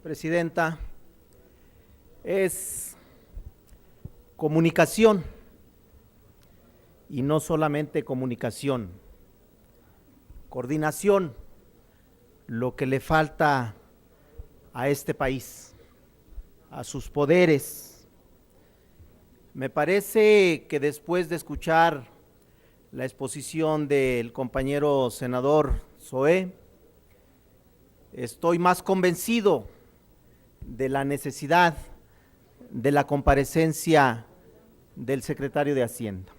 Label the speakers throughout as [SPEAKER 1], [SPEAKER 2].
[SPEAKER 1] Presidenta, es comunicación y no solamente comunicación, coordinación, lo que le falta a este país, a sus poderes. Me parece que después de escuchar la exposición del compañero senador Zoé, estoy más convencido de la necesidad de la comparecencia del secretario de Hacienda.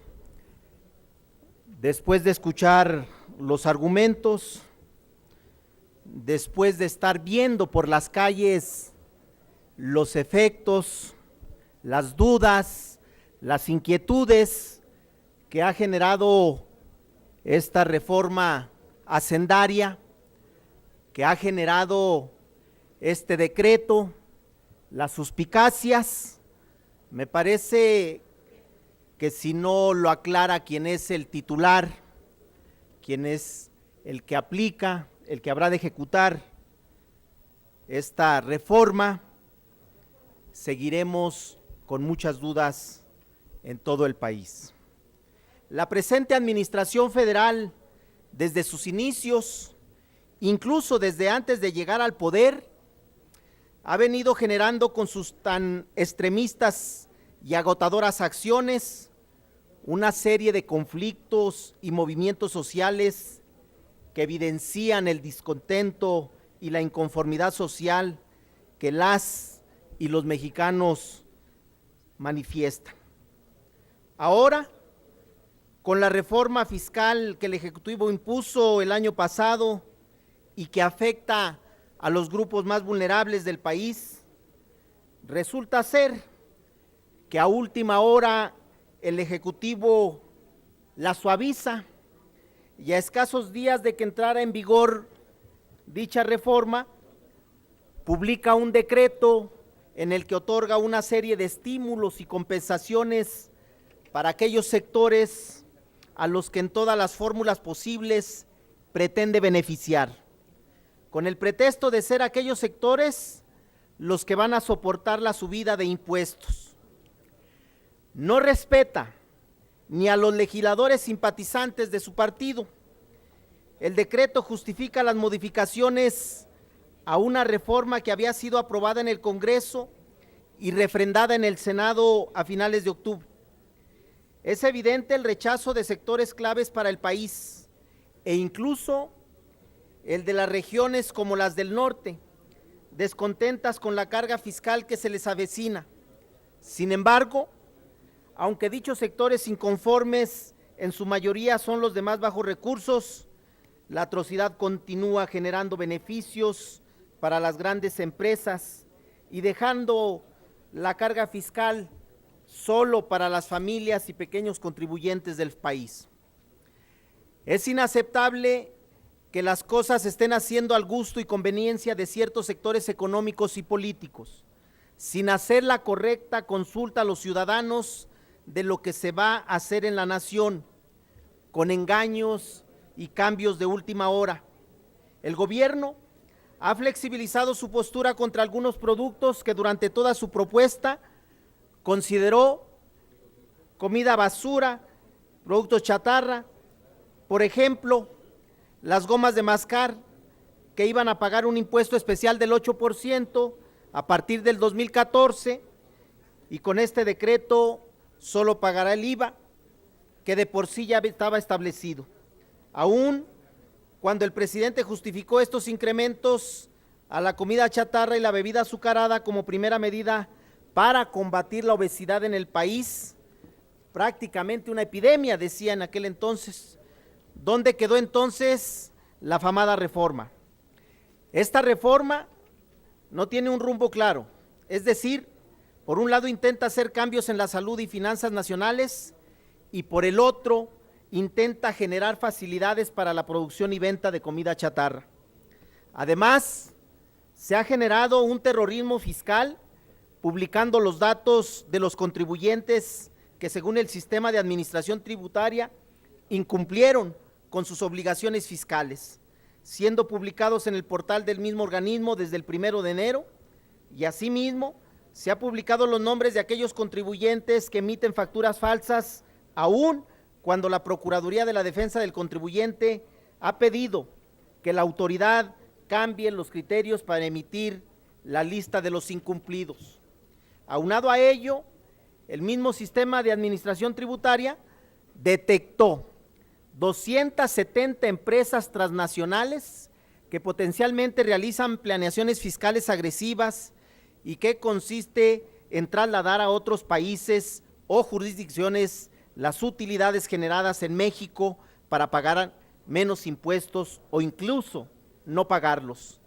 [SPEAKER 1] Después de escuchar los argumentos, después de estar viendo por las calles los efectos, las dudas, las inquietudes que ha generado esta reforma hacendaria, que ha generado este decreto, las suspicacias, me parece que si no lo aclara quien es el titular, quien es el que aplica, el que habrá de ejecutar esta reforma, seguiremos con muchas dudas en todo el país. La presente administración federal, desde sus inicios, incluso desde antes de llegar al poder, ha venido generando con sus tan extremistas y agotadoras acciones una serie de conflictos y movimientos sociales que evidencian el descontento y la inconformidad social que las y los mexicanos manifiestan. Ahora, con la reforma fiscal que el Ejecutivo impuso el año pasado y que afecta a los grupos más vulnerables del país, resulta ser que a última hora el Ejecutivo la suaviza y a escasos días de que entrara en vigor dicha reforma, publica un decreto en el que otorga una serie de estímulos y compensaciones para aquellos sectores a los que en todas las fórmulas posibles pretende beneficiar, con el pretexto de ser aquellos sectores los que van a soportar la subida de impuestos. No respeta ni a los legisladores simpatizantes de su partido. El decreto justifica las modificaciones a una reforma que había sido aprobada en el Congreso y refrendada en el Senado a finales de octubre. Es evidente el rechazo de sectores claves para el país e incluso el de las regiones como las del norte, descontentas con la carga fiscal que se les avecina. Sin embargo, aunque dichos sectores inconformes en su mayoría son los de más bajos recursos, la atrocidad continúa generando beneficios para las grandes empresas y dejando la carga fiscal solo para las familias y pequeños contribuyentes del país. Es inaceptable que las cosas estén haciendo al gusto y conveniencia de ciertos sectores económicos y políticos, sin hacer la correcta consulta a los ciudadanos de lo que se va a hacer en la nación, con engaños y cambios de última hora. El gobierno ha flexibilizado su postura contra algunos productos que durante toda su propuesta consideró comida basura, productos chatarra. Por ejemplo, las gomas de mascar, que iban a pagar un impuesto especial del 8% a partir del 2014, y con este decreto solo pagará el IVA, que de por sí ya estaba establecido. Aún cuando el presidente justificó estos incrementos a la comida chatarra y la bebida azucarada como primera medida para combatir la obesidad en el país, prácticamente una epidemia, decía en aquel entonces. ¿Dónde quedó entonces la afamada reforma? Esta reforma no tiene un rumbo claro, es decir, por un lado intenta hacer cambios en la salud y finanzas nacionales y por el otro intenta generar facilidades para la producción y venta de comida chatarra. Además, se ha generado un terrorismo fiscal publicando los datos de los contribuyentes que según el sistema de administración tributaria incumplieron con sus obligaciones fiscales. siendo publicados en el portal del mismo organismo desde el 1 de enero, y asimismo se ha publicado los nombres de aquellos contribuyentes que emiten facturas falsas, aún cuando la Procuraduría de la Defensa del Contribuyente ha pedido que la autoridad cambie los criterios para emitir la lista de los incumplidos. Aunado a ello, el mismo sistema de administración tributaria detectó 270 empresas transnacionales que potencialmente realizan planeaciones fiscales agresivas y que consiste en trasladar a otros países o jurisdicciones las utilidades generadas en México para pagar menos impuestos o incluso no pagarlos.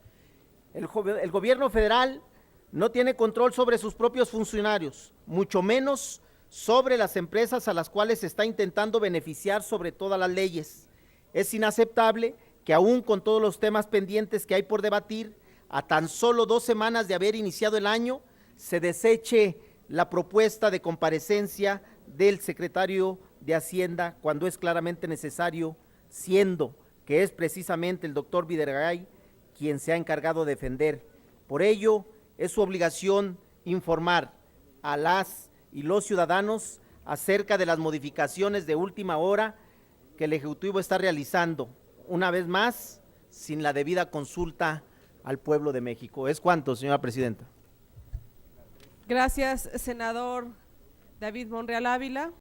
[SPEAKER 1] El gobierno federal no tiene control sobre sus propios funcionarios, mucho menos sobre las empresas a las cuales se está intentando beneficiar sobre todas las leyes. Es inaceptable que aún con todos los temas pendientes que hay por debatir, a tan solo 2 semanas de haber iniciado el año, se deseche la propuesta de comparecencia del secretario de Hacienda cuando es claramente necesario, siendo que es precisamente el doctor Videgaray quien se ha encargado de defender. Por ello, es su obligación informar a las y los ciudadanos acerca de las modificaciones de última hora que el Ejecutivo está realizando, una vez más, sin la debida consulta al pueblo de México. ¿Es cuánto, señora presidenta?
[SPEAKER 2] Gracias, senador David Monreal Ávila.